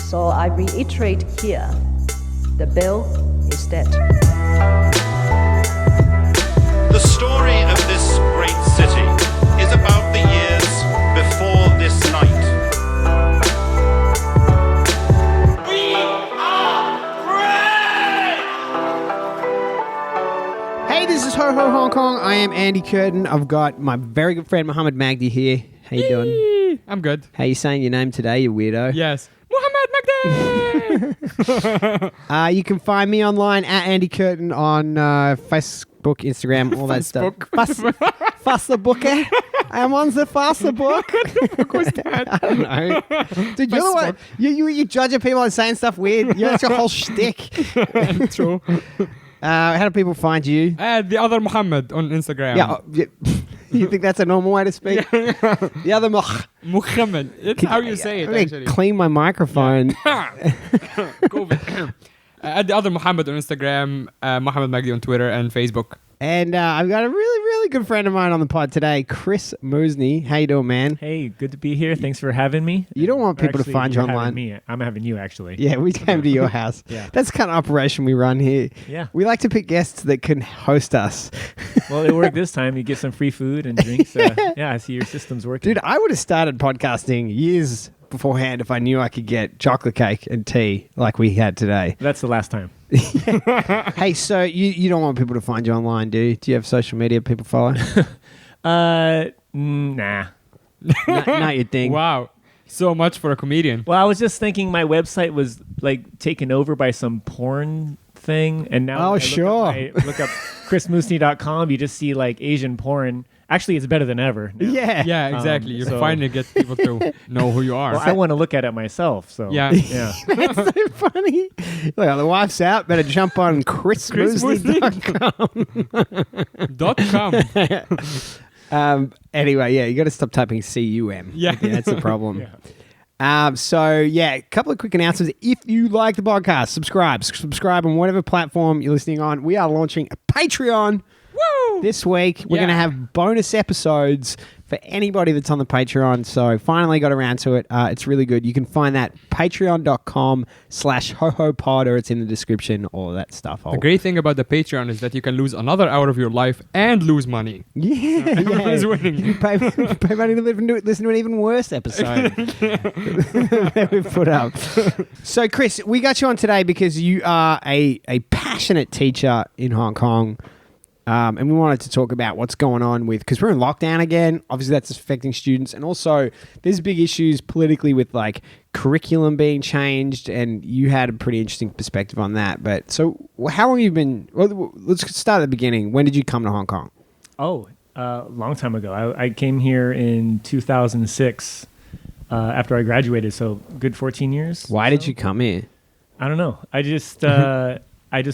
So I reiterate here, the bill is dead. The story of this great city is about the years before this night. We are great! Hey, this is Ho Ho Hong Kong. I am Andy Curtin. I've got my very good friend Mohammed Magdi here. How you doing? I'm good. How you saying your name today, you weirdo? Yes. Mohammed Magdi! You can find me online at Andy Curtin on Facebook, Instagram, all that stuff. Facebook. I'm on the Facebook. What the fuck was that? I don't know. Dude, you're the one. You judging people and saying stuff weird. That's your whole shtick. True. How do people find you? The other Mohammed on Instagram. Yeah. You think that's a normal way to speak? The other Mohammed. It's how you say it, actually. Clean my microphone. COVID. At the other Mohammed on Instagram, Mohammed Magdi on Twitter and Facebook. And I've got a really, really good friend of mine on the pod today, Chris Musni. How you doing, man? Hey, good to be here. Thanks for having me. You don't want people to find you online. Me. I'm having you, actually. Yeah, we came to your house. Yeah. That's the kind of operation we run here. Yeah. We like to pick guests that can host us. Well, it worked this time. You get some free food and drinks. Yeah, I see your system's working. Dude, I would have started podcasting years beforehand if I knew I could get chocolate cake and tea like we had today. That's the last time. Hey, so you don't want people to find you online, do you? Do you have social media people follow? Nah. Not your thing. Wow. So much for a comedian. Well, I was just thinking my website was like taken over by some porn thing. And now look up chrismusni.com, you just see like Asian porn. Actually, it's better than ever now. Yeah, exactly. You're finally get people to know who you are. Well, I want to look at it myself. So Yeah. That's so funny. Look, the wife's out. Better jump on chrismusni.com. Anyway, yeah, you got to stop typing CUM. Yeah. That's the problem. Yeah. A couple of quick announcements. If you like the podcast, subscribe on whatever platform you're listening on. We are launching a Patreon. Woo! This week, we're going to have bonus episodes for anybody that's on the Patreon. So finally got around to it. It's really good. You can find that patreon.com/hohopod, or it's in the description, all of that stuff. The great thing about the Patreon is that you can lose another hour of your life and lose money. Yeah. Everyone's winning. You pay money to listen to an even worse episode that we've put up. So, Chris, we got you on today because you are a passionate teacher in Hong Kong. And we wanted to talk about what's going on because we're in lockdown again. Obviously, that's affecting students. And also, there's big issues politically with like curriculum being changed. And you had a pretty interesting perspective on that. But so how long have you been? Well, let's start at the beginning. When did you come to Hong Kong? Oh, a long time ago. I came here in 2006 after I graduated. So good 14 years. Why did you come here? I don't know. I just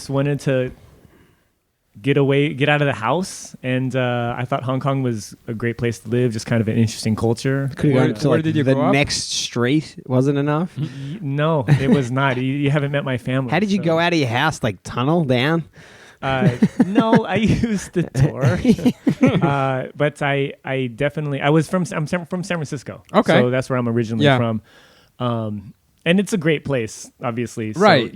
wanted to get out of the house, and I thought Hong Kong was a great place to live, just kind of an interesting culture. Could you go to where did you the grow up? next street wasn't enough? No, it was not. You haven't met my family. How did you go out of your house? Like tunnel down? No, I used the tour, but I definitely I'm from San Francisco. Okay, so that's where I'm originally from. And it's a great place, obviously. So, right.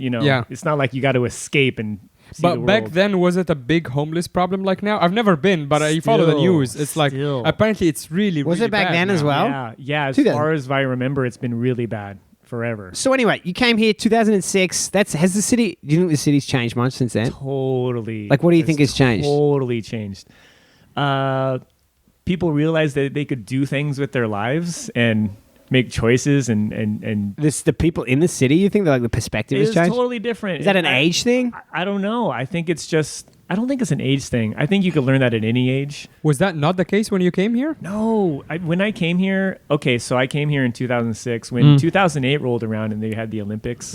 It's not like you got to escape and see the But back world. then, was it a big homeless problem like now? I've never been, but I follow the news. It's like, apparently it's really, Was really it back bad then now. as well? Yeah. As 2000. far as I remember, it's been really bad forever. So anyway, you came here 2006. Do you think the city's changed much since then? Totally. Like, what do you think has changed? Totally changed. People realized that they could do things with their lives and make choices and The people in the city, you think that like the perspective has it's changed? totally different. Is that an age thing? I don't know. I think it's just. I don't think it's an age thing. I think you could learn that at any age. Was that not the case when you came here? No. When I came here, so I came here in 2006. When 2008 rolled around and they had the Olympics,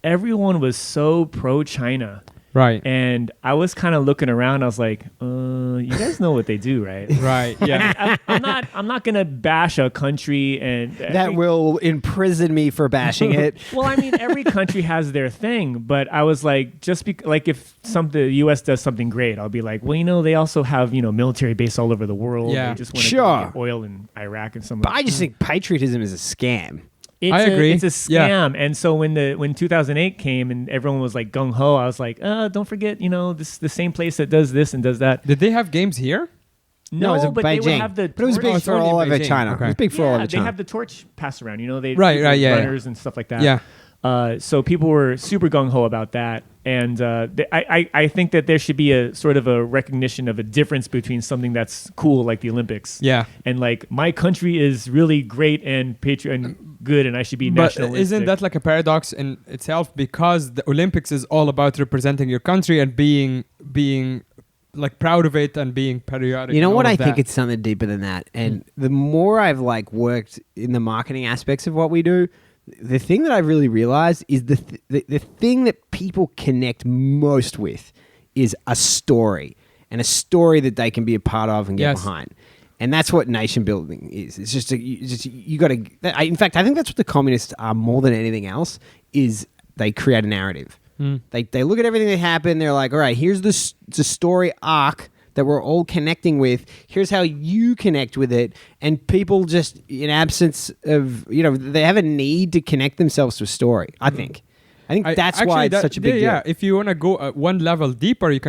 everyone was so pro-China. Right. And I was kind of looking around. I was like, you guys know what they do, right? Right. Yeah. I'm not gonna bash a country and That will imprison me for bashing it. Well, I mean, every country has their thing, but I was like, if the U.S. does something great, I'll be like, well, they also have military base all over the world. Yeah. They just want to get oil in Iraq and some. But I just think patriotism is a scam. I agree. It's a scam. And so when 2008 came and everyone was like gung ho, I was like, don't forget, this the same place that does this and does that. Did they have games here? No, it was but Beijing. they would have the But it was torch. big for only all in over Beijing. China. Okay. It was big for all over They China. have the torch passed around. They Right, people right, with yeah. runners and stuff like that. Yeah. So people were super gung ho about that, and I think that there should be a sort of a recognition of a difference between something that's cool like the Olympics, Yeah. and like my country is really great and patriot and good, and I should be But nationalistic. isn't that like a paradox in itself? Because the Olympics is all about representing your country and being like proud of it and being patriotic. You know and what? all I of think that. it's something deeper than that. And the more I've like worked in the marketing aspects of what we do, the thing that I really realized is the thing that people connect most with is a story, and a story that they can be a part of and get Yes. behind. And that's what nation building is. It's just you got to. In fact, I think that's what the communists are more than anything else. Is they create a narrative. They look at everything that happened. They're like, all right, here's the story arc that we're all connecting with. Here's how you connect with it. And people just, in absence of, they have a need to connect themselves to a story, I think. I think that's why it's such a big deal. Yeah, if you want to go one level deeper, you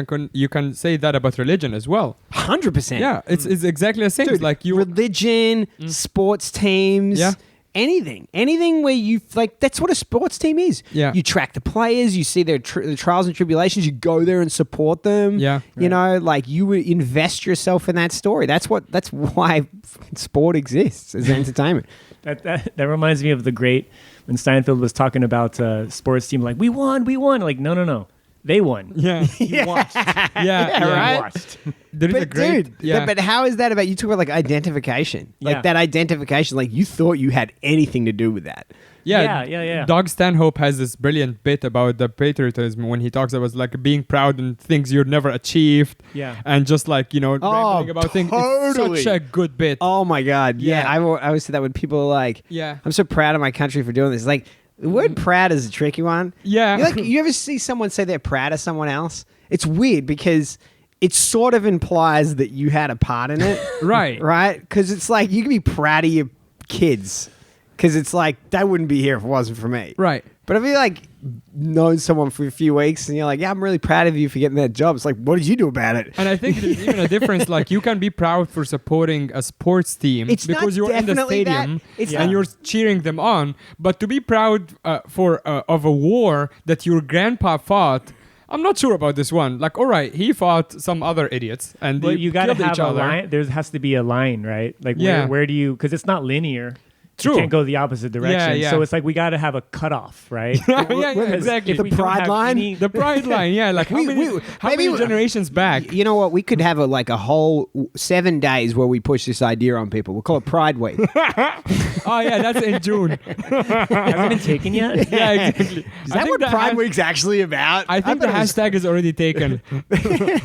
can say that about religion as well. 100%. Yeah, it's exactly the same. Dude, It's like you. religion, sports teams, Yeah. anything where you like. That's what a sports team is. Yeah. You track the players, you see their the trials and tribulations, you go there and support them. Yeah. Like you would invest yourself in that story. That's why sport exists as entertainment. That reminds me of the great when Steinfeld was talking about sports team, like we won. Like no, they won. Yeah, You watched. yeah, You right? watched. There is a But great. dude, yeah. but how is that about? You talk about like identification, Yeah. like that identification, like you thought you had anything to do with that. Yeah. Doug Stanhope has this brilliant bit about the patriotism when he talks about like being proud in things you've never achieved. Yeah. And just like, rambling about things. totally. It's such a good bit. Oh my God. Yeah. Yeah. I always say that when people are like, Yeah. I'm so proud of my country for doing this. Like, the word proud is a tricky one. Yeah. You ever see someone say they're proud of someone else? It's weird because it sort of implies that you had a part in it. Right. Right? Because it's like you can be proud of your kids because it's like they wouldn't be here if it wasn't for me. Right. But if you like known someone for a few weeks and you're like, yeah, I'm really proud of you for getting that job. It's like, what did you do about it? And I think there's even a difference. Like you can be proud for supporting a sports team It's because not you're in the definitely that. stadium It's and not- you're cheering them on. But to be proud of a war that your grandpa fought, I'm not sure about this one. Like, all right, he fought some other idiots and But they you got to killed have each a other. line. There has to be a line, right? Like Yeah. where do you? Because it's not linear. True. You can't go the opposite direction. yeah. So it's like we got to have a cutoff, right? Yeah, Because exactly. if The we don't pride have line? any- The pride line, yeah. Like how many maybe- generations back? You know what? We could have a whole 7 days where we push this idea on people. We'll call it Pride Week. Oh yeah, that's in June. hasn't been taken yet. Yeah, exactly. Is that what Pride Week's actually about? I think the thought it was- hashtag is already taken.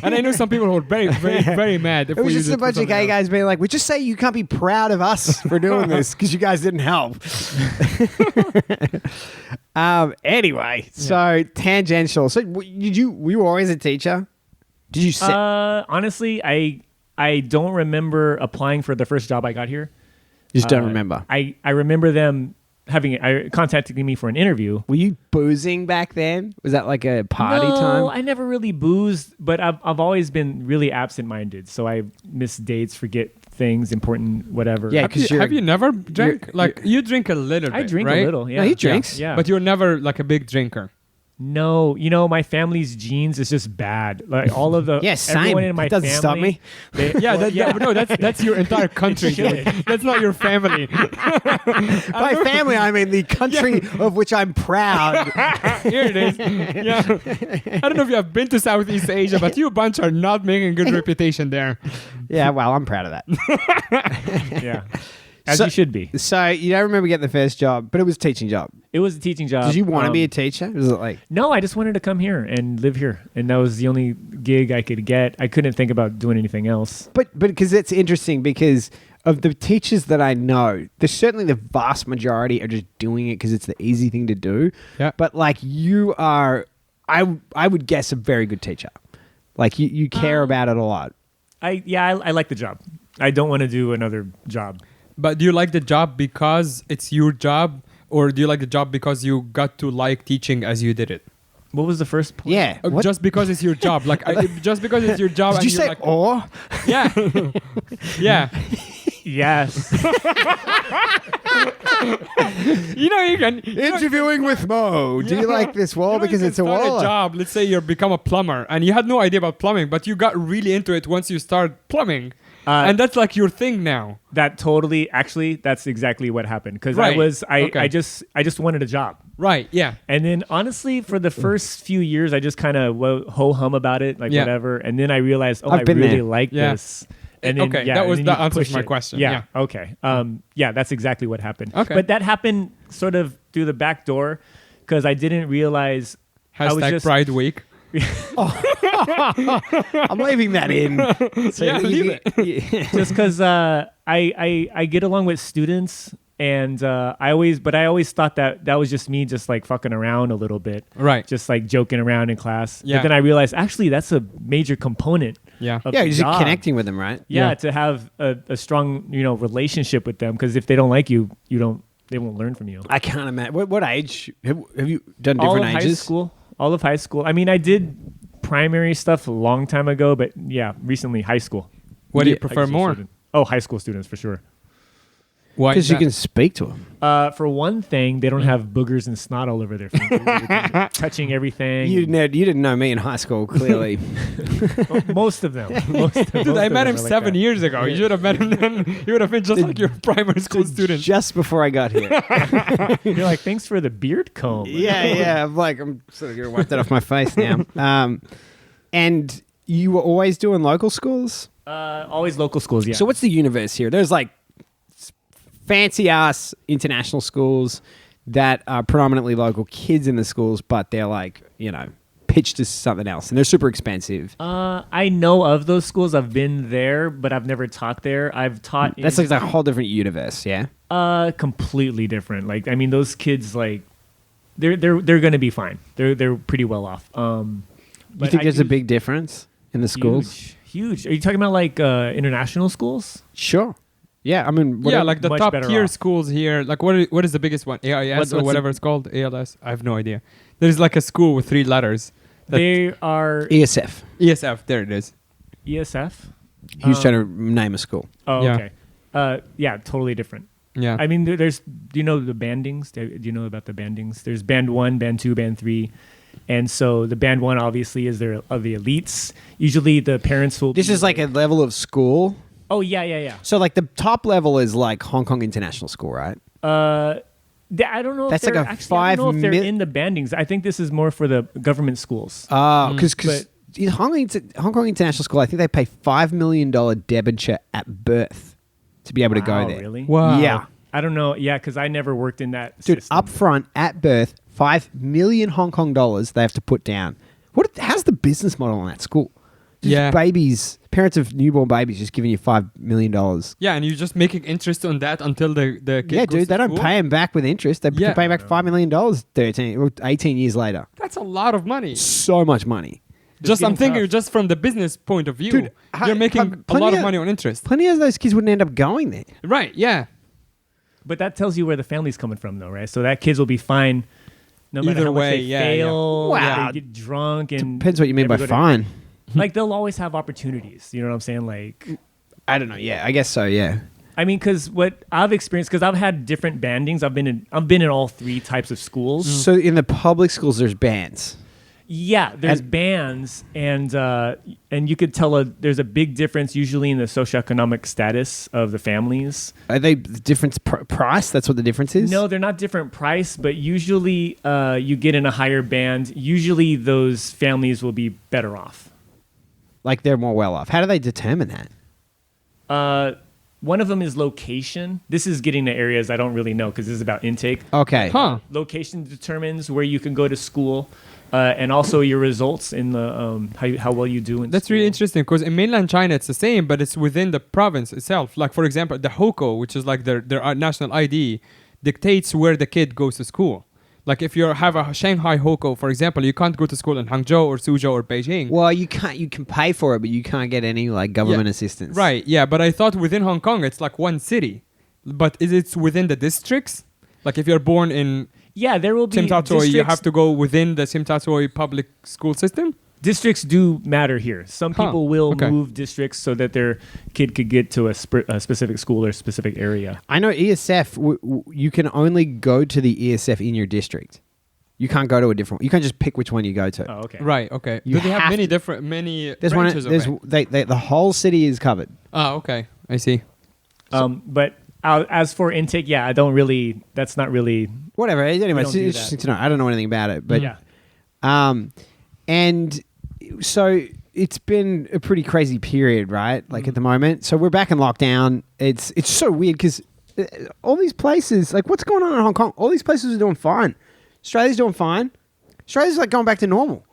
And I know some people who are very, very, very mad if It was we just use a it for bunch of something gay else. guys being like, we just say you can't be proud of us for doing this because you guys didn't help. Anyway, so tangential. So were you always a teacher? Did you sit? Honestly, I don't remember applying for the first job I got here. you just don't remember. I remember them contacting me for an interview. Were you boozing back then? Was that like a party No, time? I never really boozed, but I've always been really absent-minded. So I miss dates, forget things, important, whatever. Yeah, Have you never drank? Like you drink a little bit, I drink right? a little. Yeah, No, he drinks. Yeah, But you're never like a big drinker. no, my family's genes is just bad. Like all of the Yeah, same. everyone in my It doesn't family, stop me. Yeah, no, that's your entire country. should. dude. That's not your family. By family, I mean the country of which I'm proud. Here it is. Yeah. I don't know if you have been to Southeast Asia, but you bunch are not making a good reputation there. Yeah, well, I'm proud of that. yeah, as So- you should be. So you don't remember getting the first job, but it was a teaching job. It was a teaching job. Did you want to be a teacher? Was it like? No, I just wanted to come here and live here, and that was the only gig I could get. I couldn't think about doing anything else. But because it's interesting because of the teachers that I know, there's certainly the vast majority are just doing it because it's the easy thing to do. Yeah. But like you are, I would guess a very good teacher. Like you care about it a lot. I like the job. I don't want to do another job. But do you like the job because it's your job, or do you like the job because you got to like teaching as you did it? What was the first point? Yeah. What? Just because it's your job, like just because it's your job. Did and you you're say like, or? Yeah, yeah. Yes. You know you can. Interviewing with Mo. Do you like this wall because you it's a can start wall? a job. Let's say you become a plumber and you had no idea about plumbing, but you got really into it once you start plumbing, and that's like your thing now. That totally, actually, that's exactly what happened. Because Right. I just wanted a job. Right? Yeah. And then honestly, for the first few years, I just kind of ho-hum about it, like Yeah. whatever. And then I realized, I I've been really there. like Yeah. this. And then, Okay, yeah, that and was- then that you answers push my it. question, Yeah. yeah. Okay. Yeah, that's exactly what happened. Okay. But that happened sort of through the back door because I didn't realize I was Hashtag just Pride Week. I'm leaving that in. So Yeah, leave it. just because I get along with students. And I always thought that was just me just like fucking around a little bit. Right. Just like joking around in class. Yeah. But then I realized actually that's a major component. Yeah. Of Yeah, the you're just job. connecting with them, right? Yeah, Yeah. to have a strong, relationship with them because if they don't like you, they won't learn from you. I can't imagine. What age? Have you done All different of ages? all of high school. I mean, I did primary stuff a long time ago, but yeah, recently high school. What do you Yeah. prefer High school more? student. Oh, high school students for sure. Why? Because is you that? can speak to them. For one thing, they don't have boogers and snot all over their fingers, touching everything. You didn't know me in high school, clearly. Most of them. Most Dude, I of met them him are like 7 that. years ago. You should have met him then. You would have been just like your primary school student. Just before I got here. You're like, thanks for the beard comb. yeah. I'm sort of going to wipe that off my face now. And you were always doing local schools? Always local schools, yeah. So what's the universe here? There's like fancy ass international schools that are predominantly local kids in the schools, but they're like, pitched as something else, and they're super expensive. I know of those schools. I've been there, but I've never taught there. I've taught. That's like a whole different universe, yeah. Completely different. Like, I mean, those kids, like, they're going to be fine. They're pretty well off. You think there's a big difference in the schools? Huge. Are you talking about like international schools? Sure. Yeah, I mean, Yeah, like the much top better tier off. schools here. Like what is the biggest one? AIS What's or the- whatever it's called? ALS? I have no idea. There's like a school with 3 letters. That- They are ESF. ESF. There it is. ESF. He was trying to name a school. Oh, Yeah. okay. Yeah, totally different. Yeah. I mean, there's. Do you know the bandings? Do you know about the bandings? There's band 1, band 2, band 3. And so the band 1 obviously is the elites. Usually the parents will. This be is like a level of school. Oh yeah. So like the top level is like Hong Kong International School, right? I don't know. That's if like they're a actually, I don't know if they're 5 in the bandings. I think this is more for the government schools. Because But- Hong Kong International School, I think they pay $5 million debenture at birth to be able to go Wow, there. Really? Wow. Yeah. I don't know. Yeah, because I never worked in that. Dude, system. up front at birth, 5 million Hong Kong dollars they have to put down. How's the business model on that school? Just Yeah. babies, parents of newborn babies, just giving you $5 million. Yeah, and you're just making interest on that until the kid Yeah, goes dude, they to don't school? pay them back with interest. They Yeah. pay back $5 million 18 years later. That's a lot of money. So much money. Just I'm getting thinking tough. just from the business point of view. Dude, you're making a plenty lot of of- money on interest. Plenty of those kids wouldn't end up going there. Right, yeah. But that tells you where the family's coming from, though, right? So that kids will be fine, no matter Either how much way, they yeah, fail. yeah. They get drunk and Depends what you mean by never go to- fine. Like they'll always have opportunities. You know what I'm saying? Like, I don't know. Yeah, I guess so. Yeah. I mean, because what I've experienced, because I've had different bandings. I've been in all 3 types of schools. So in the public schools, there's bands. Yeah, there's And- bands, and you could tell there's a big difference usually in the socioeconomic status of the families. Are they the difference price? That's what the difference is? No, they're not different price, but usually you get in a higher band. Usually those families will be better off. Like they're more well off. How do they determine that? One of them is location. This is getting to areas I don't really know because this is about intake. Okay. Huh. Location determines where you can go to school, and also your results in the how well you do in That's school. really interesting because in mainland China it's the same, but it's within the province itself. Like for example, the Hoko, which is like their national ID, dictates where the kid goes to school. Like if you have a Shanghai Hoko, for example, you can't go to school in Hangzhou or Suzhou or Beijing. Well, you can't. You can pay for it, but you can't get any like government assistance. Right, yeah, but I thought within Hong Kong it's like one city. But is it within the districts? Like if you're born in Yeah, there will be Simtatoi, you districts- have to go within the Simtatoi public school system? Districts do matter here. Some Huh, people will okay. move districts so that their kid could get to a specific school or specific area. I know ESF, you can only go to the ESF in your district. You can't go to a different one. You can't just pick which one you go to. Oh, okay. Right, okay. You Do they have have many to- many There's one. branches of There's it? the whole city is covered. Oh, okay. I see. But as for intake, yeah, I don't really. That's not really. Whatever. Anyway, it's don't do interesting that. to know. I don't know anything about it, but Yeah. and so it's been a pretty crazy period, right? Like at the moment. So we're back in lockdown. It's so weird because all these places, like what's going on in Hong Kong? All these places are doing fine. Australia's doing fine. Australia's like going back to normal.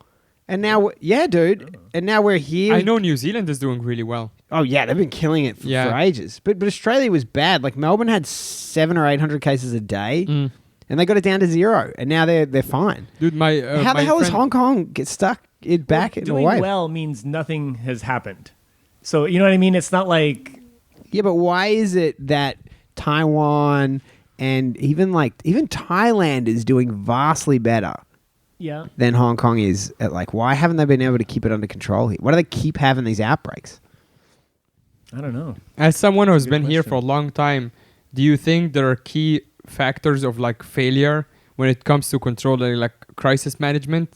And now, yeah, dude. And now we're here. I know New Zealand is doing really well. Oh yeah, they've been killing it for ages. But Australia was bad. Like Melbourne had 700 or 800 cases a day, and they got it down to 0. And now they're fine. Dude, my How the hell is friend- Hong Kong get stuck back in a Doing way? well means nothing has happened. So you know what I mean? It's not like Yeah, but why is it that Taiwan and even Thailand is doing vastly better than Hong Kong is at why haven't they been able to keep it under control here? Why do they keep having these outbreaks? I don't know. As someone who's Good been here question. for a long time, do you think there are key factors of failure when it comes to controlling crisis management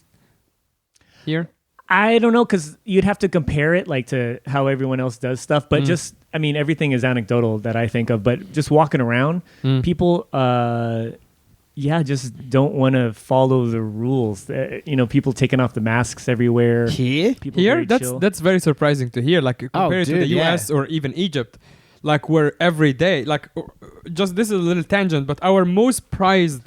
here? I don't know because you'd have to compare it to how everyone else does stuff. But everything is anecdotal that I think of. But just walking around, people, just don't want to follow the rules. People taking off the masks everywhere. Here? People Here, very that's chill. that's very surprising to hear. Compared to dude, the US or even Egypt, where every day, just this is a little tangent, but our most prized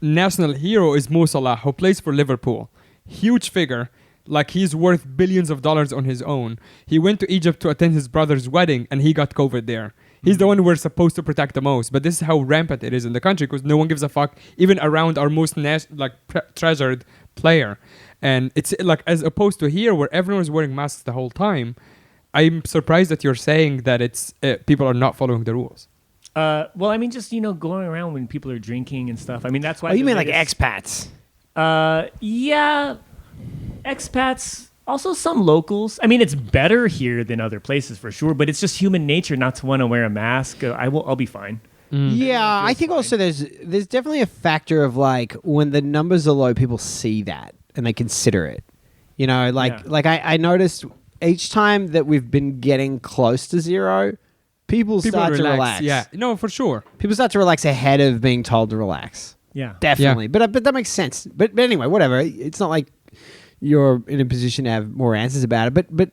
national hero is Mo Salah, who plays for Liverpool. Huge figure. He's worth billions of dollars on his own. He went to Egypt to attend his brother's wedding, and he got COVID there. He's the one we're supposed to protect the most. But this is how rampant it is in the country because no one gives a fuck, even around our most treasured player. And it's as opposed to here, where everyone is wearing masks the whole time. I'm surprised that you're saying that it's people are not following the rules. Well, I mean, just going around when people are drinking and stuff. I mean, that's why. Oh, you the mean latest- expats? Yeah, expats. Also, some locals. I mean, it's better here than other places for sure. But it's just human nature not to want to wear a mask. I'll be fine. Yeah, I think also there's definitely a factor of when the numbers are low, people see that and they consider it. I noticed each time that we've been getting close to 0, people start to relax. Yeah, no, for sure. People start to relax ahead of being told to relax. Yeah. Definitely. But that makes sense. But anyway, whatever. It's not like you're in a position to have more answers about it. But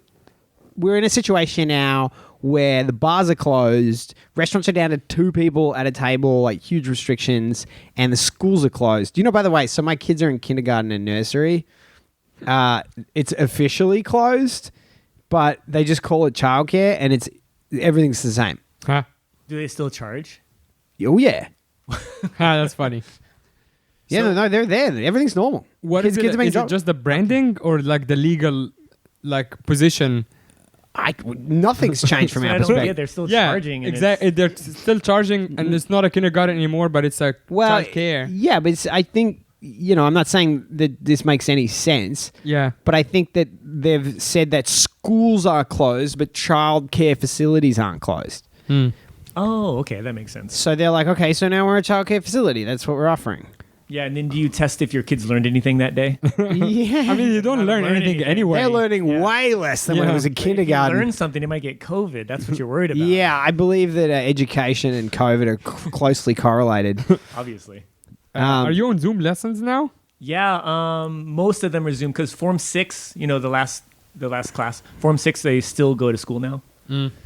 we're in a situation now where the bars are closed, restaurants are down to 2 people at a table, huge restrictions, and the schools are closed. By the way, so my kids are in kindergarten and nursery. It's officially closed, but they just call it childcare, and everything's the same. Huh? Do they still charge? Oh yeah. That's funny. Yeah, no, they're there. Everything's normal. What is it? are being Is it dropped. just the branding or the legal position? Nothing's changed from So our I don't get. perspective. They're still Yeah, charging. And exactly. They're still charging, and it's not a kindergarten anymore, but it's a Well, child care. yeah, but I think I'm not saying that this makes any sense. Yeah. But I think that they've said that schools are closed, but childcare facilities aren't closed. Oh, okay, that makes sense. So they're like, okay, so now we're a childcare facility. That's what we're offering. Yeah, and then do you test if your kids learned anything that day? Yeah. I mean, you don't learn anything anyway. they're learning way less than when it was in If you kindergarten. learn something, you might get COVID. That's what you're worried about. Yeah, I believe that education and COVID are closely correlated. Obviously. Are you on Zoom lessons now? Yeah, most of them are Zoom because Form 6, the last class, Form 6, they still go to school now.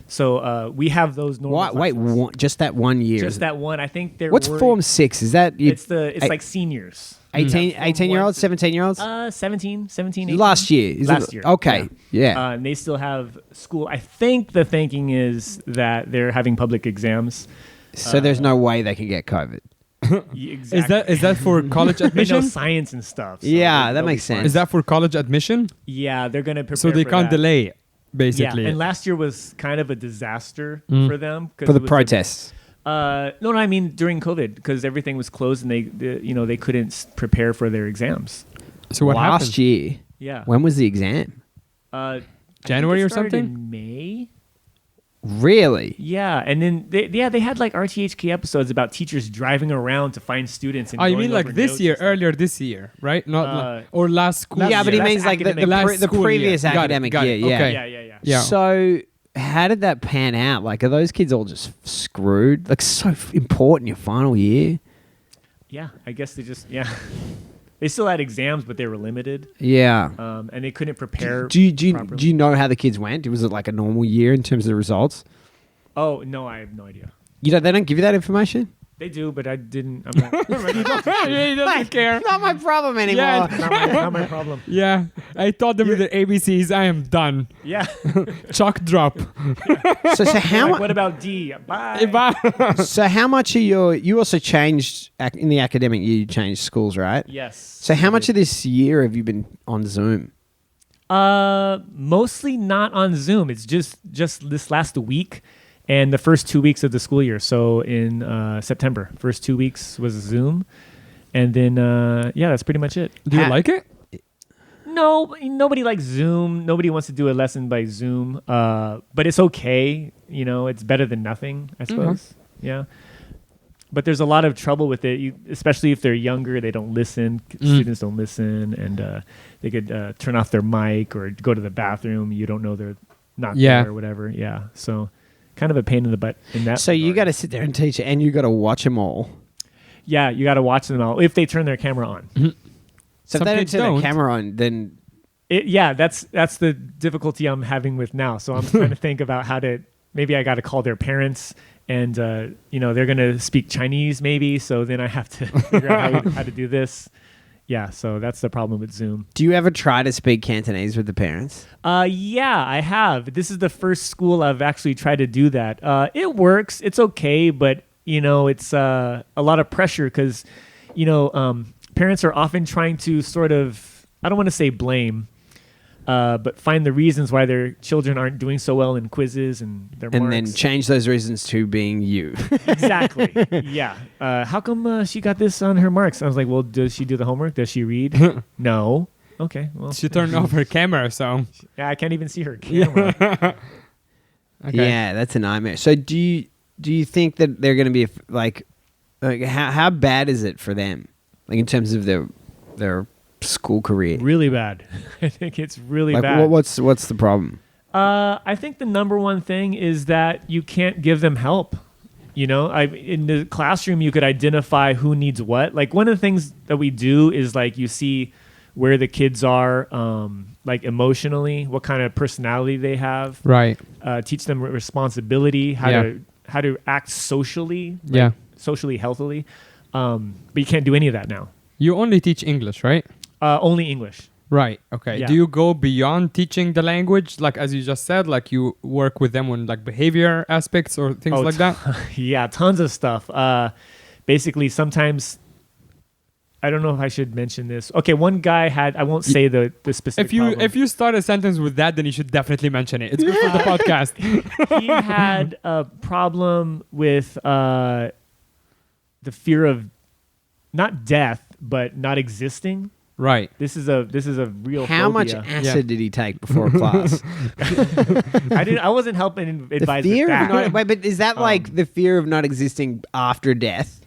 So we have those normal What? Wait, classes. just that 1 year? Just that one. I think they're What's worried- Form 6? Is that It's like seniors. 18-year-olds, 17-year-olds? 17, 18. Last year. Is Last it? year. Okay. Yeah. And they still have school. I think the thinking is that they're having public exams. So there's no way they can get COVID. Exactly. Is that for college They know admission? science and stuff. So Yeah, they'll that be makes fine. sense. Is that for college admission? Yeah, they're going to prepare So they for can't that. delay, Yeah, basically. and last year was kind of a disaster for them. 'cause For the it was protests. No, I mean during COVID because everything was closed and they couldn't prepare for their exams. So what Last happened? year? Yeah. When was the exam? I think January it or started something? in May. Really? Yeah, and then they had like RTHK episodes about teachers driving around to find students. And Oh, you going mean like over this notes year, and stuff. earlier this year, right? Not or last school Yeah, but he year. That's means like the, academic. Last the school previous year. Got it, academic got year. it. Yeah. Okay. Yeah. So, how did that pan out? Like, are those kids all just screwed? Like, so important your final year. Yeah, I guess they just they still had exams, but they were limited, Yeah. and they couldn't prepare. Do you properly. know how the kids went? Was it like a normal year in terms of the results? Oh no, I have no idea. They don't give you that information. They do, but I didn't. I'm not, Yeah, he doesn't care. Not my problem anymore. Yeah. not my problem. Yeah, I taught them with their ABCs. I am done. Yeah. Chalk drop. So how Like, much? what about D? Bye. Bye. So how much are you also changed in the academic year? You changed schools, right? Yes. So how much of this year have you been on Zoom? Mostly not on Zoom. It's just this last week and the first 2 weeks of the school year. So in September, first 2 weeks was Zoom, and then that's pretty much it. Do you like it? No, nobody likes Zoom. Nobody wants to do a lesson by Zoom. But it's okay. It's better than nothing, I suppose. Yeah. But there's a lot of trouble with it, especially if they're younger. They don't listen. Students don't listen, and they could turn off their mic or go to the bathroom. You don't know they're not there or whatever. Yeah. So kind of a pain in the butt in that. So you regard. got to sit there and teach it, and you got to watch them all. Yeah, you got to watch them all if they turn their camera on. So Some if they don't kids turn don't. the camera on, then That's the difficulty I'm having with now. So I'm trying to think about how to. Maybe I got to call their parents, and they're going to speak Chinese, maybe. So then I have to figure out how to do this. Yeah, so that's the problem with Zoom. do you ever try to speak Cantonese with the parents? Yeah, I have. This is the first school I've actually tried to do that. It works. It's okay, but it's a lot of pressure because parents are often trying to sort of, I don't want to say blame, but find the reasons why their children aren't doing so well in quizzes and their And marks. then change those reasons to being you. Exactly. Yeah. How come she got this on her marks? I was like, well, does she do the homework? Does she read? No. Okay. Well, She turned off her camera, so yeah, I can't even see her camera. okay. Yeah, that's a nightmare. So do you think that they're going to be like how bad is it for them, like in terms of their school career? Really bad. I think it's really Like bad. what's the problem? I think the number one thing is that you can't give them help. In the classroom, you could identify who needs what. Like one of the things that we do is like you see where the kids are, like emotionally, what kind of personality they have. Right. Teach them responsibility, how to act socially, socially healthily. But you can't do any of that now. You only teach English, right? Only English. Right. Okay. Yeah. Do you go beyond teaching the language, like as you just said, like you work with them on like behavior aspects or things like that? Yeah, tons of stuff. Basically, sometimes I don't know if I should mention this. Okay, one guy had. I won't say the specific. If you start a sentence with that, then you should definitely mention it. It's good for the podcast. He had a problem with the fear of not death, but not existing. Right. This is a real. How much phobia. acid did he take before a class? I wasn't helping advise The fear with of that. not, wait, but is that like the fear of not existing after death?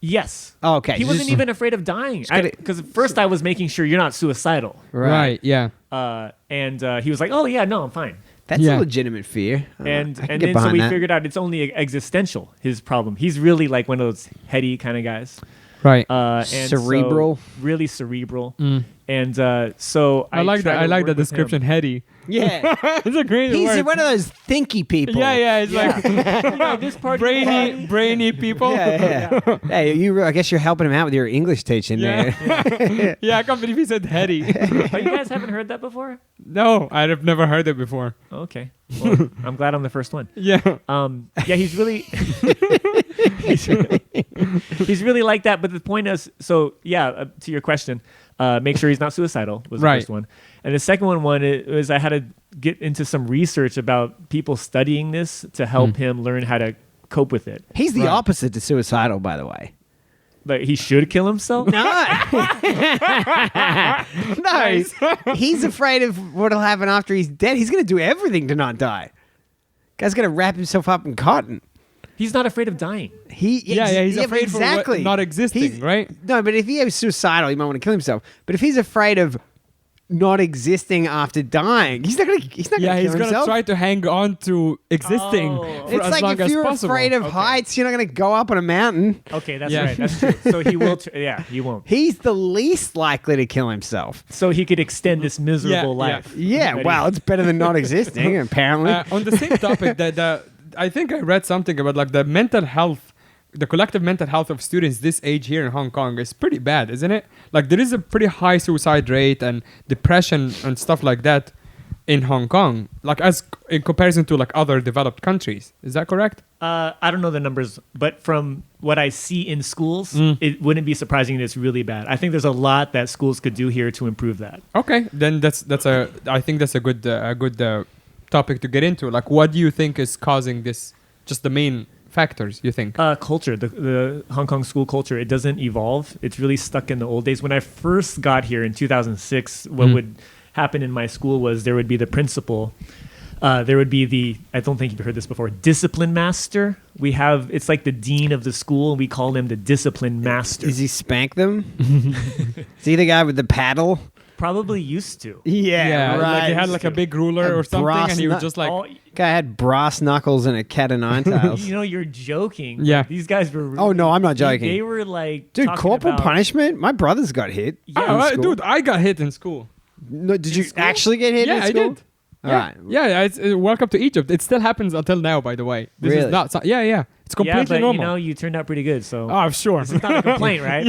Yes. Oh, okay. He wasn't even afraid of dying. Because at first I was making sure you're not suicidal. Right. Yeah. And he was like, "Oh yeah, no, I'm fine." That's Yeah. a legitimate fear. And I can and get then so behind we that. figured out it's only existential. His problem. He's really like one of those heady kind of guys. Right. And Cerebral? so really cerebral. Mm. And so I like tried that. to I like work the with him. description. Heady. Yeah. It's a great He's word. one of those thinky people. Yeah. It's like Yeah, this part of the body- brainy people. Yeah. Hey, I guess you're helping him out with your English teaching Yeah. there. Yeah, I can't believe he said heady. Oh, you guys haven't heard that before? No, I've never heard it before. Okay. Well, I'm glad I'm the first one. Yeah. Yeah, he's really he's really like that. But the point is, so yeah, to your question, make sure he's not suicidal was the Right. first one, and the second one was I had to get into some research about people studying this to help him learn how to cope with it. He's the Right. opposite to suicidal, by the way. But he should kill himself. No. No. He's afraid of what'll happen after he's dead. He's going to do everything to not die. Guy's going to wrap himself up in cotton. He's not afraid of dying. He's afraid for what not existing, right? No, but if he was suicidal, he might want to kill himself. But if he's afraid of not existing after dying, he's not going to kill He's gonna himself. try to hang on to existing Oh. for It's as like long if as you're possible. afraid of heights, you're not going to go up on a mountain. Okay, that's Yeah. right. That's true. So he will. He won't. He's the least likely to kill himself. So he could extend this miserable Yeah, yeah. life. Yeah, That well, it's better than not existing, apparently. On the same topic, I think I read something about like the mental health, the collective mental health of students this age here in Hong Kong is pretty bad, isn't it? Like there is a pretty high suicide rate and depression and stuff like that in Hong Kong, like as in comparison to like other developed countries. Is that correct? I don't know the numbers, but from what I see in schools, it wouldn't be surprising that it's really bad. I think there's a lot that schools could do here to improve that. Okay, then I think that's a good topic to get into. Like, what do you think is causing this? Just the main factors, you think? Culture, the Hong Kong school culture, it doesn't evolve. It's really stuck in the old days. When I first got here in 2006, what would happen in my school was there would be the principal. There would be I don't think you've heard this before, discipline master. It's like the dean of the school. We call him the discipline master. Does he spank them? Is he the guy with the paddle? Probably used to. Yeah, right. Like he had like a big ruler A or something, brass and he was nut- just like, Oh, Guy had brass knuckles and a cat of nine tails. you're joking. Yeah. These guys were. Oh, no, I'm not joking. They were like, Dude, talking corporal about- punishment? My brother's got hit. oh, in school. dude, I got hit in school. No, did you school? actually get hit Yeah, in I school? did. All yeah. right. Yeah, it's welcome to Egypt. It still happens until now, by the way. This Really? is not. Yeah. It's completely Yeah, but normal. you turned out pretty good. So Oh, sure. it's not a complaint, right?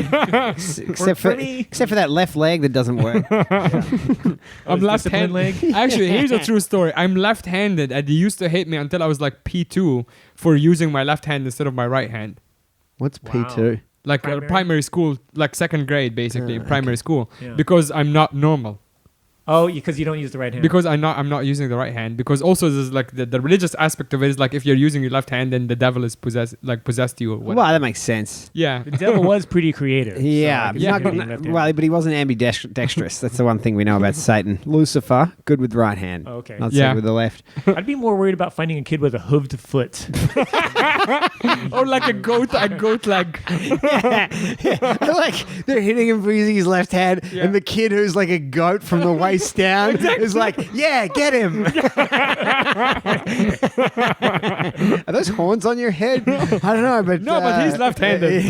Except for for me- except for that left leg that doesn't work. I'm discipline left-handed. leg. Actually, here's a true story. I'm left-handed, and they used to hate me until I was like P2 for using my left hand instead of my right hand. What's Wow. P2? Like Primary? primary school, like second grade, basically, primary school, Yeah. because I'm not normal. Oh, because you don't use the right hand. Because I'm not using the right hand. Because also there's like the religious aspect of it is like if you're using your left hand, then the devil is possessed you. Or whatever. Well, that makes sense. Yeah. the devil was pretty creative. Yeah, so I can he's not see him being gonna- left-handed. well, but he wasn't ambidextrous. That's the one thing we know about Satan. Lucifer, good with right hand. Oh, okay. Not Yeah. so with the left. I'd be more worried about finding a kid with a hooved foot. Or like a goat leg. Like they're hitting him for using his left hand, Yeah. and the kid who's like a goat from the waist down is like, "Yeah, get him." Are those horns on your head? I don't know, but No, but he's left-handed.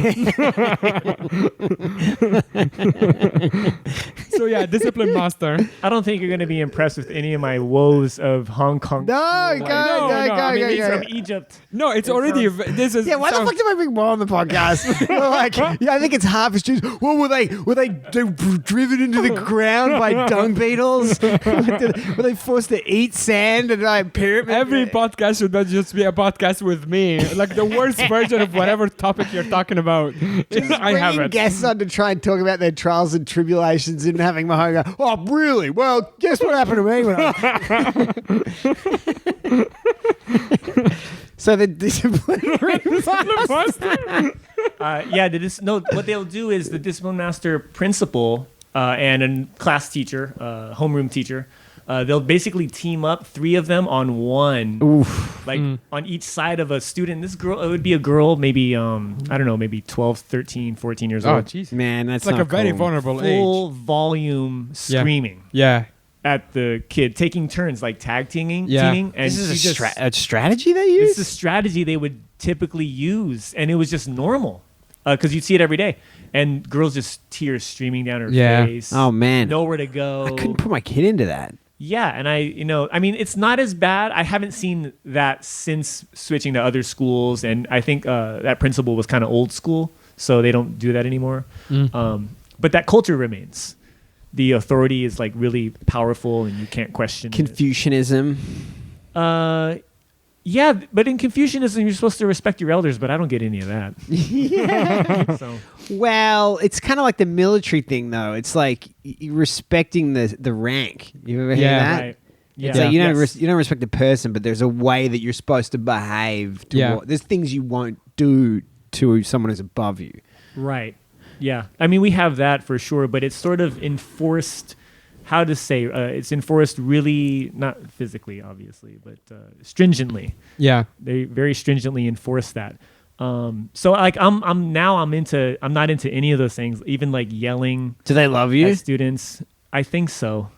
So yeah, discipline master. I don't think you're going to be impressed with any of my woes of Hong Kong. No, school go, life. go, I mean, go, He's go. from Egypt. No, it's already. This is. Yeah, why the fuck did I bring Mo on the podcast? They're like, yeah, I think it's half a students. Well, were they driven into the ground by dung beetles? Were they forced to eat sand and pyramid? Every podcast should not just be a podcast with me. Like the worst version of whatever topic you're talking about. I have Bringing it. guests on to try and talk about their trials and tribulations and having Maho go, oh, really? Well, guess what happened to me? So the disciplinary what they'll do is the discipline master principal and a class teacher, homeroom teacher, they'll basically team up, three of them on one, on each side of a student. This girl, it would be a girl, maybe, I don't know, maybe 12, 13, 14 years Oh, old. jeez. Man, that's It's like not a very cool. vulnerable Full age. volume screaming Yeah. at the kid, taking turns, like tag teaming. Yeah. And This is she a strategy they It's use? the strategy they would typically use, and it was just normal because you'd see it every day. And girls just tears streaming down her Yeah. face. Oh, man. Nowhere to go. I couldn't put my kid into that. Yeah, and I mean, it's not as bad. I haven't seen that since switching to other schools, and I think that principal was kind of old school, so they don't do that anymore. But that culture remains. The authority is like really powerful, and you can't question it. Confucianism. Yeah, but in Confucianism, you're supposed to respect your elders, but I don't get any of that. Yeah. So Well, it's kind of like the military thing, though. It's like respecting the rank. You ever hear Yeah. that? right. Yeah. So you don't Yes. you don't respect the person, but there's a way that you're supposed to behave. Yeah. There's things you won't do to someone who's above you. Right. Yeah. I mean, we have that for sure, but it's sort of enforced. How to say? It's enforced really not physically, obviously, but stringently. Yeah. They very stringently enforce that. So like I'm not into any of those things. Even like yelling Do they love you? at students. I think so.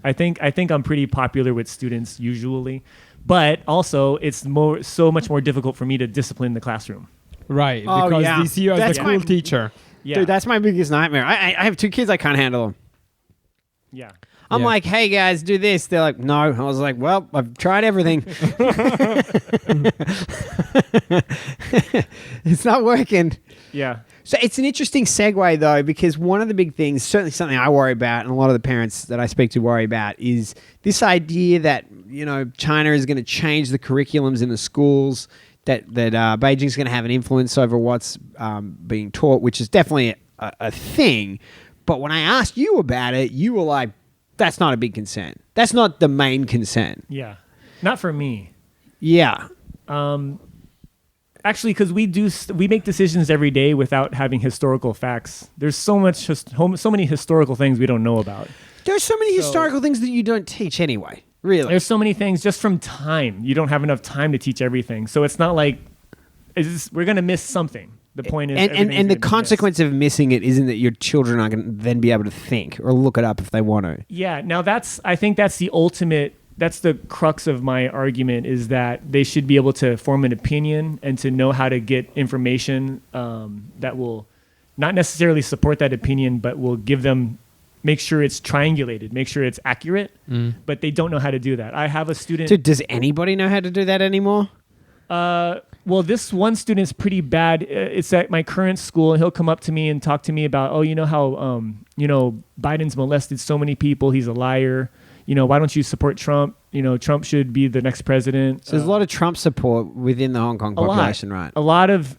I think I'm pretty popular with students usually, but also it's so much more difficult for me to discipline the classroom. Right. Oh, Because yeah. they see you as That's the my- cool teacher. Yeah. Dude, that's my biggest nightmare. I have 2 kids. I can't handle them. yeah. I'm Yeah. like, hey guys, do this. They're like, no. I was like, well, I've tried everything. It's not working. Yeah. So it's an interesting segue though, because one of the big things, certainly something I worry about, and a lot of the parents that I speak to worry about, is this idea that China is going to change the curriculums in the schools, that Beijing's going to have an influence over what's being taught, which is definitely a thing. But when I asked you about it, you were like, that's not a big concern. That's not the main concern. Yeah. Not for me. Yeah. Actually, because we make decisions every day without having historical facts. There's so many historical things we don't know about. There are so many historical things that you don't teach anyway. Really. There's so many things just from time. You don't have enough time to teach everything. So it's not like we're going to miss something. The point is, And everything's the gonna be missed. consequence of missing it isn't that your children are going to then be able to think or look it up if they want to. Yeah. Now I think that's the ultimate. That's the crux of my argument, is that they should be able to form an opinion and to know how to get information that will not necessarily support that opinion, but will make sure it's triangulated, make sure it's accurate. But they don't know how to do that. I have a student. Dude, does anybody know how to do that anymore? Well, this one student's pretty bad. It's at my current school, and he'll come up to me and talk to me about, oh, you know how, Biden's molested so many people. He's a liar. Why don't you support Trump? Trump should be the next president. So there's a lot of Trump support within the Hong Kong population, right? A lot of,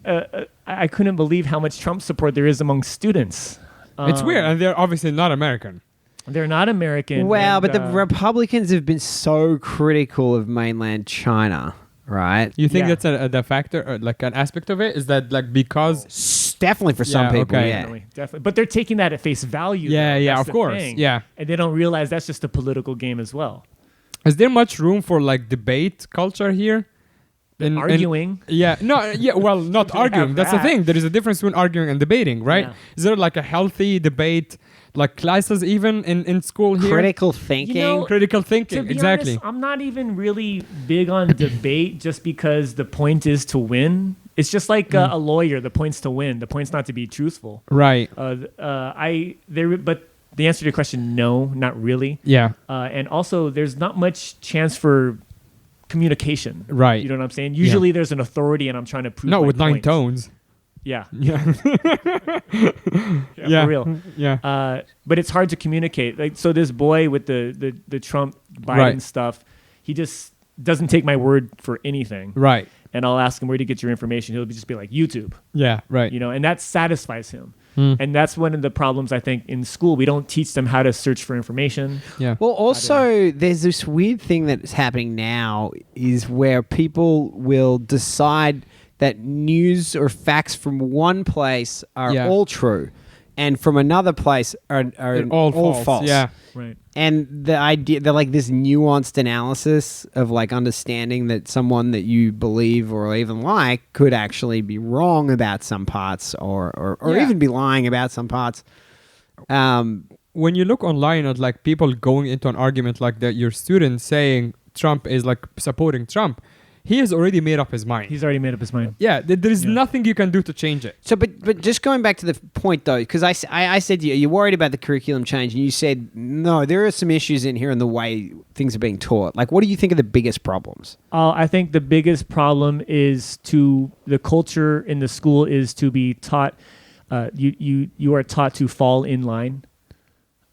I couldn't believe how much Trump support there is among students. It's weird, and they're obviously not American. They're not American. Well, and, but the Republicans have been so critical of mainland China, right? You think Yeah. that's the factor, or like an aspect of it? Is that like because Definitely for some Yeah, people, okay. yeah. Definitely. But they're taking that at face value. Yeah, though. yeah, That's of the course, thing. yeah. And they don't realize that's just a political game as well. is there much room for like debate culture here? Arguing. Well, not We arguing. have That's the that. thing. There is a difference between arguing and debating, right? Yeah. Is there like a healthy debate, like classes even in school here? Critical thinking. Critical To thinking, be exactly. honest, I'm not even really big on debate just because the point is to win. It's just like a lawyer. The point's to win. The point's not to be truthful. Right. But the answer to your question, no, not really. Yeah. And also, there's not much chance for communication. Right. You know what I'm saying? Usually, there's an authority, and I'm trying to prove. No, my with 9 point. tones. Yeah. Yeah. Yeah, for real. Yeah. But it's hard to communicate. Like, so this boy with the Trump Biden Right. stuff, he just doesn't take my word for anything. Right. And I'll ask him where to get your information. He'll just be like YouTube, Yeah. Right. and that satisfies him. And that's one of the problems I think in school. We don't teach them how to search for information. Yeah. Well, also, there's this weird thing that's happening now is where people will decide that news or facts from one place are Yeah. all true and from another place are They're all false. Yeah. Right. And the idea, they're like this nuanced analysis of like understanding that someone that you believe or even like could actually be wrong about some parts or Yeah. even be lying about some parts. When you look online at like people going into an argument like that, your student saying Trump is like supporting Trump, he has already made up his mind. He's already made up his mind. Yeah, there is nothing you can do to change it. So, but just going back to the point though, because I said to you, you're worried about the curriculum change, and you said no, there are some issues in here in the way things are being taught. Like, what do you think are the biggest problems? I think the biggest problem is the culture in the school is to be taught. You are taught to fall in line.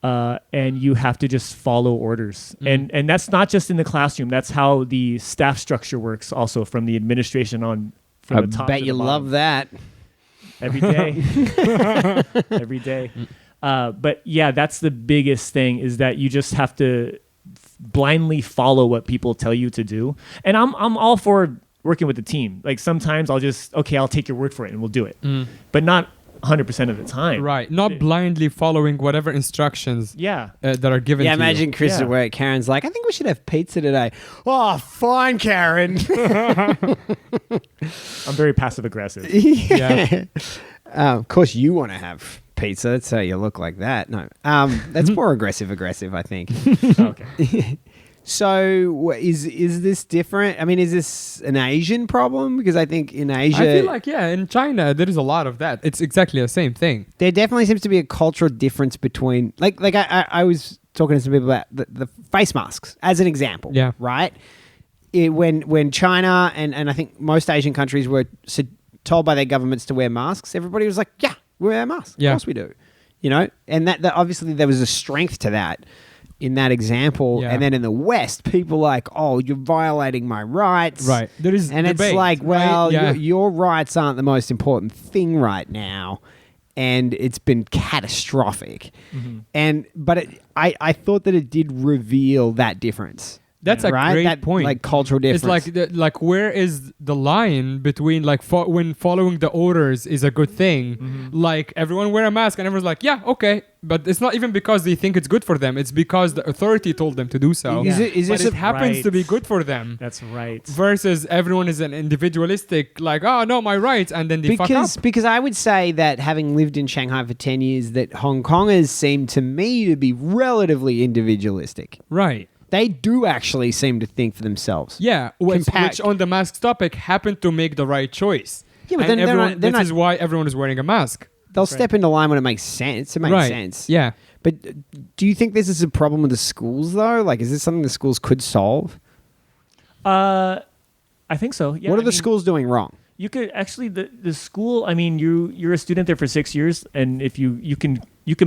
And you have to just follow orders. And that's not just in the classroom. That's how the staff structure works also from the administration on from I the top bet to you the love bottom. that. Every day. Every day. But yeah, that's the biggest thing is that you just have to blindly follow what people tell you to do. And I'm all for working with the team. Like sometimes I'll take your word for it and we'll do it. But not 100% of the time. Right. Not blindly following whatever instructions Yeah. that are given Yeah, to imagine Chris Yeah. at work. Karen's like, I think we should have pizza today. Oh, fine, Karen. I'm very passive aggressive. Yeah. Of course, you want to have pizza. That's how you look like that. No, that's more aggressive, I think. Okay. So, is this different? I mean, is this an Asian problem? Because I think in Asia, I feel like, in China, there is a lot of that. It's exactly the same thing. there definitely seems to be a cultural difference between, I was talking to some people about the face masks as an example. Yeah. Right. When China and I think most Asian countries were told by their governments to wear masks, everybody was like, yeah, we wear masks. Yeah. Of course we do. You know, and that obviously there was a strength to that in that example. Yeah. And then in the West, people like, oh, you're violating my rights. Right. There is And debate, it's like, right? well, Yeah. your rights aren't the most important thing right now. And it's been catastrophic. But I thought that it did reveal that difference. That's a right? great That, point. Like cultural difference. It's like where is the line between like when following the orders is a good thing, like everyone wear a mask and everyone's like, yeah, okay, but it's not even because they think it's good for them. It's because the authority told them to do so. Is But this it happens to Right. be good for them. That's right. Versus everyone is an individualistic, like, oh no, my rights, and then they fuck up. Because I would say that having lived in Shanghai for 10 years, that Hong Kongers seem to me to be relatively individualistic. Right. They do actually seem to think for themselves. Yeah, which on the mask topic happened to make the right choice. Yeah, but And then everyone, they're this not- is why everyone is wearing a mask. They'll step into line when it makes sense. It makes Right. sense. Yeah. But do you think this is a problem with the schools, though? Like, is this something the schools could solve? I think so. Yeah. What are I the mean, schools doing wrong? You could actually the school. I mean, you're a student there for 6 years, and if you can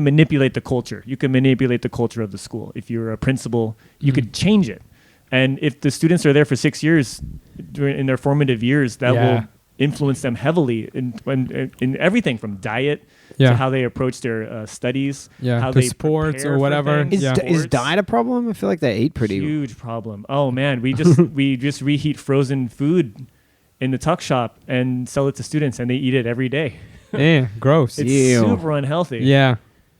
manipulate the culture. You can manipulate the culture of the school. If you're a principal, you could change it. And if the students are there for 6 years in their formative years, that will influence them heavily in everything from diet Yeah. to how they approach their studies, Yeah, how to they sports prepare or for whatever. things. Yeah. Is Sports. diet a problem? I feel like they eat pretty. Huge problem. Oh man, we just reheat frozen food in the tuck shop and sell it to students, and they eat it every day. Gross. It's Ew. super unhealthy. Yeah.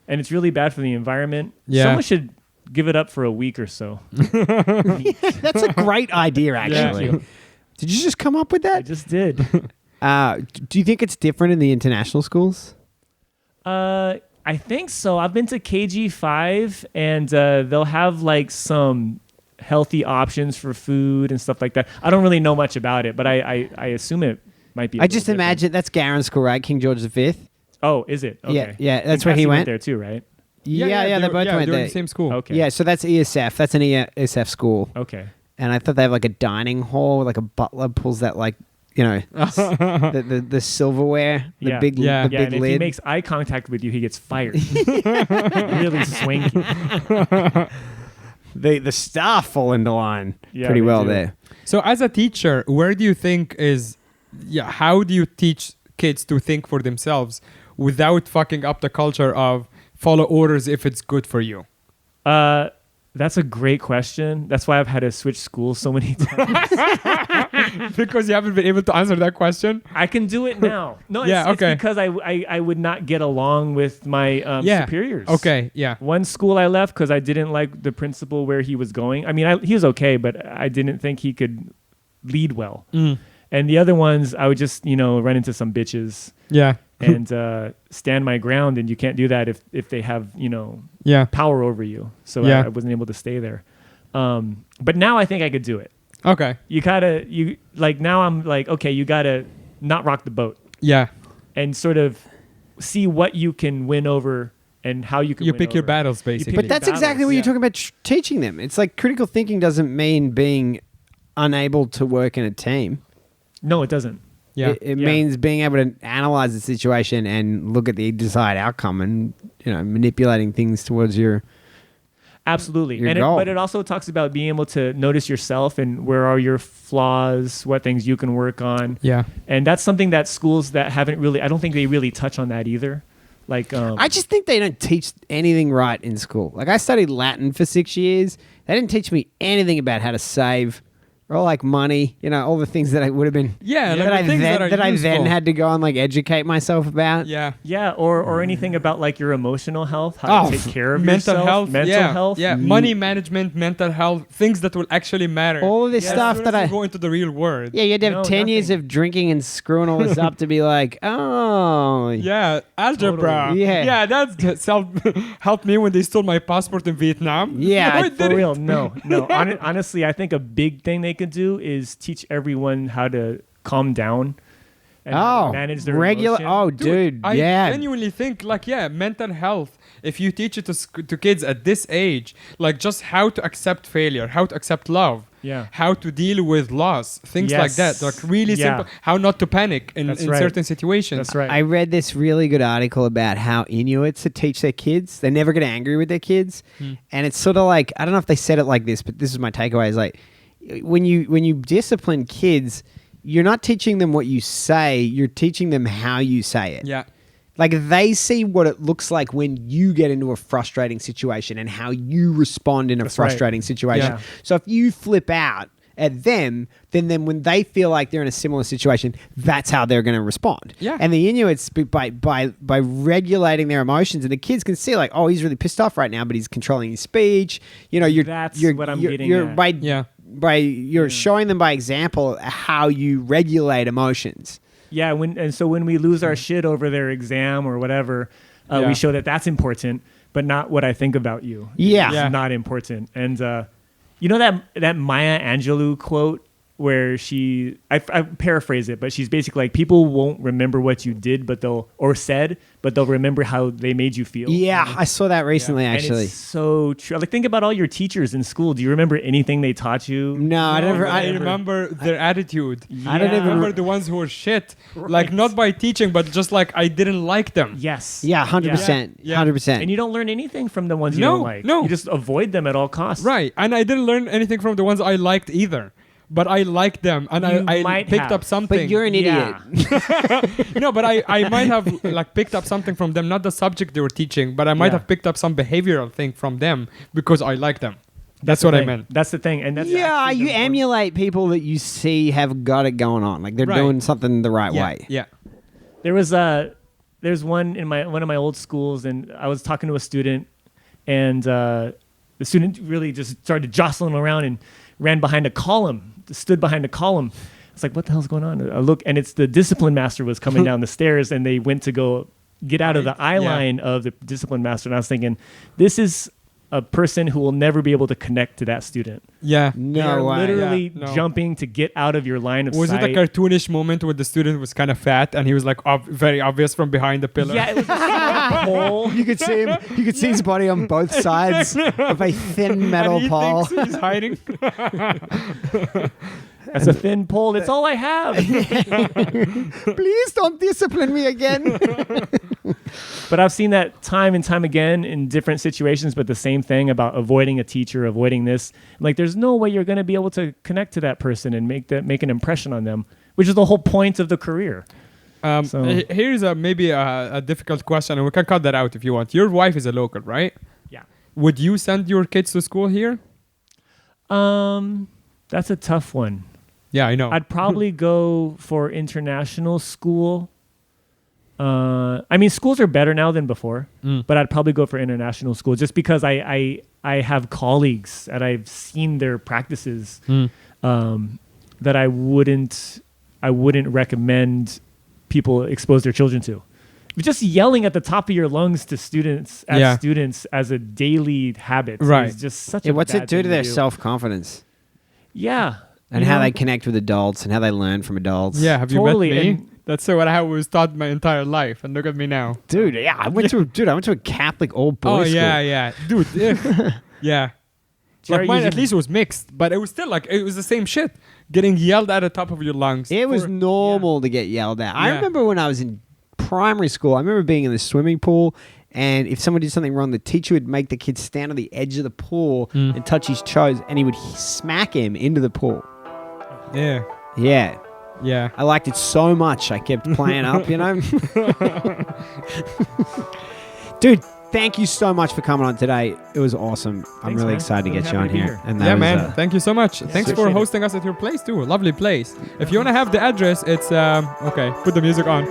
And it's really bad for the environment. Yeah. Someone should give it up for a week or so. That's a great idea, actually. Yeah. Did you just come up with I that? just did. Do you think it's different in the international schools? I think so. I've been to KG5, and they'll have like some healthy options for food and stuff like that. I don't really know much about it, but I assume it might be. I just imagine that's Garen's school, right? King George V. Oh, is it? Okay. Yeah, that's And where he Cassie went. there too, right? Yeah, they both went they're there. in the same school. Okay. Yeah, so that's ESF. That's an ESF school. Okay. And I thought they have like a dining hall, like a butler pulls that like, the silverware, the Yeah. big Yeah. the Yeah, big and if lid. he makes eye contact with you, he gets fired. Really swanky. the staff fall into line Yeah, pretty they well do. there. So as a teacher, where do you think how do you teach kids to think for themselves without fucking up the culture of follow orders if it's good for you? That's a great question. That's why I've had to switch schools so many times. Because you haven't been able to answer that question? I can do it now. No, Yeah, it's okay. because I would not get along with my superiors. Okay, yeah. One school I left because I didn't like the principal where he was going. I mean, he was okay, but I didn't think he could lead well. And the other ones, I would just, run into some bitches Yeah. and stand my ground. And you can't do that if they have, Yeah. power over you. So Yeah. I wasn't able to stay there. But now I think I could do it. Okay. Now I'm like, okay, you gotta not rock the boat Yeah. and sort of see what you can win over and how you can You win pick your over. battles, basically. But that's exactly what you're talking about teaching them. It's like critical thinking doesn't mean being unable to work in a team. No, it doesn't. Yeah. It Yeah. means being able to analyze the situation and look at the desired outcome and, manipulating things towards your... Absolutely. Your And goal. but it also talks about being able to notice yourself and where are your flaws, what things you can work on. Yeah. And that's something that schools that haven't really, I don't think they really touch on that either. Like I just think they don't teach anything right in school. Like I studied Latin for 6 years. They didn't teach me anything about how to save or like money, all the things that I would have been Yeah, that like I the things then, that are I then useful. had to go and like educate myself about. Yeah. yeah, or anything about like your emotional health, how Oh, to take care of Mental yourself, health. mental yeah. health. Yeah. Money management, mental health, things that will actually matter. All of this As stuff soon that as I you go into the real world. Yeah, you had to have No, 10 years nothing. of drinking and screwing all this up to be like, oh. Yeah, algebra. Totally. Yeah. That's helped me when they stole my passport in Vietnam. Yeah, No, it For didn't. real, no. Honestly, I think a big thing they could do is teach everyone how to calm down and how to manage their regular. emotion. Oh, dude. I yeah. genuinely think, mental health. If you teach it to kids at this age, like just how to accept failure, how to accept love, Yeah. how to deal with loss, things like that, Yes. like really Yeah. simple. How not to panic in That's right. certain situations. That's right. I read this really good article about how Inuits to teach their kids. They never get angry with their kids. And it's sort of like, I don't know if they said it like this, but this is my takeaway, is like when you discipline kids, you're not teaching them what you say, you're teaching them how you say it. Yeah. Like they see what it looks like when you get into a frustrating situation and how you respond in a That's right. frustrating situation. Yeah. So if you flip out at them, then when they feel like they're in a similar situation, that's how they're going to respond. Yeah. And the Inuits, by regulating their emotions, and the kids can see like, oh, he's really pissed off right now, but he's controlling his speech. That's what I'm getting at. You're showing them by example how you regulate emotions. Yeah, so when we lose our shit over their exam or whatever, Yeah. we show that that's important, but not what I think about you. Yeah. It's Yeah. not important. And you know that Maya Angelou quote where I paraphrase it, but she's basically like, people won't remember what you did, but they'll remember how they made you feel. Yeah, I saw that recently, And actually. it's so true. Like, think about all your teachers in school. Do you remember anything they taught you? No, I never. I I remember their attitude. I don't Yeah. even Remember the ones who were shit, like not by teaching, but just like I didn't like them. Yes. Yeah, 100%. Yeah. 100%. And you don't learn anything from the ones you No, don't like. no. You just avoid them at all costs. Right, and I didn't learn anything from the ones I liked either. But I liked them, and You I might picked have. up something. But you're an idiot. Yeah. No, but I might have like picked up something from them, not the subject they were teaching, but I might Yeah. have picked up some behavioral thing from them because I like them. That's what I thing. meant. That's the thing. And that's Yeah, actually you the important- emulate people that you see have got it going on. Like they're Right. doing something the right Yeah, way. yeah. There's one in one of my old schools, and I was talking to a student, and the student really just started jostling around and ran behind a column, stood behind a column. It's like, what the hell's going on? I look, and it's the discipline master was coming down the stairs, and they went to go get out of the eye Yeah. line of the discipline master. And I was thinking, this is a person who will never be able to connect to that student. Yeah. They are No way. literally Yeah, no. jumping to get out of your line of Was sight. it a cartoonish moment where the student was kind of fat and he was like very obvious from behind the pillar? Yeah, it was just a pole. You could see him. You could see his body on both sides of a thin metal and he pole. thinks he's hiding. That's a thin pole. That's all I have. Please don't discipline me again. But I've seen that time and time again in different situations, but the same thing about avoiding a teacher, avoiding this. Like, there's no way you're going to be able to connect to that person and make an impression on them, which is the whole point of the career. So- Here's maybe a difficult question, and we can cut that out if you want. Your wife is a local, right? Yeah. Would you send your kids to school here? That's a tough one. Yeah, I know. I'd probably go for international school. I mean, schools are better now than before, but I'd probably go for international school just because I have colleagues that I've seen their practices that I wouldn't recommend people expose their children to. Just yelling at the top of your lungs to students as a daily habit Right. is just such Yeah, a what's bad it do thing to their do. self-confidence Yeah. and how they connect with adults and how they learn from adults? Yeah, have Totally, you met me? and- That's what I was taught my entire life, and look at me now. Dude, yeah, I went to a Catholic all-boys school. Yeah, dude. Yeah. Jerry, Like mine you- at least was mixed, but it was still like it was the same shit. Getting yelled at the top of your lungs. It was for- normal to get yelled at. I Yeah. remember when I was in primary school, I remember being in the swimming pool, and if someone did something wrong, the teacher would make the kid stand on the edge of the pool and touch his toes, and he would smack him into the pool. Yeah. Yeah. Yeah. I liked it so much, I kept playing up, you know? Dude, thank you so much for coming on today. It was awesome. I'm Thanks, really man. excited to Really get you happy on to be here. here. And that Yeah, was, man. Thank you so much. Thanks for appreciate it. hosting us at your place too. Lovely place. If you want to have the address, it's okay. Put the music on.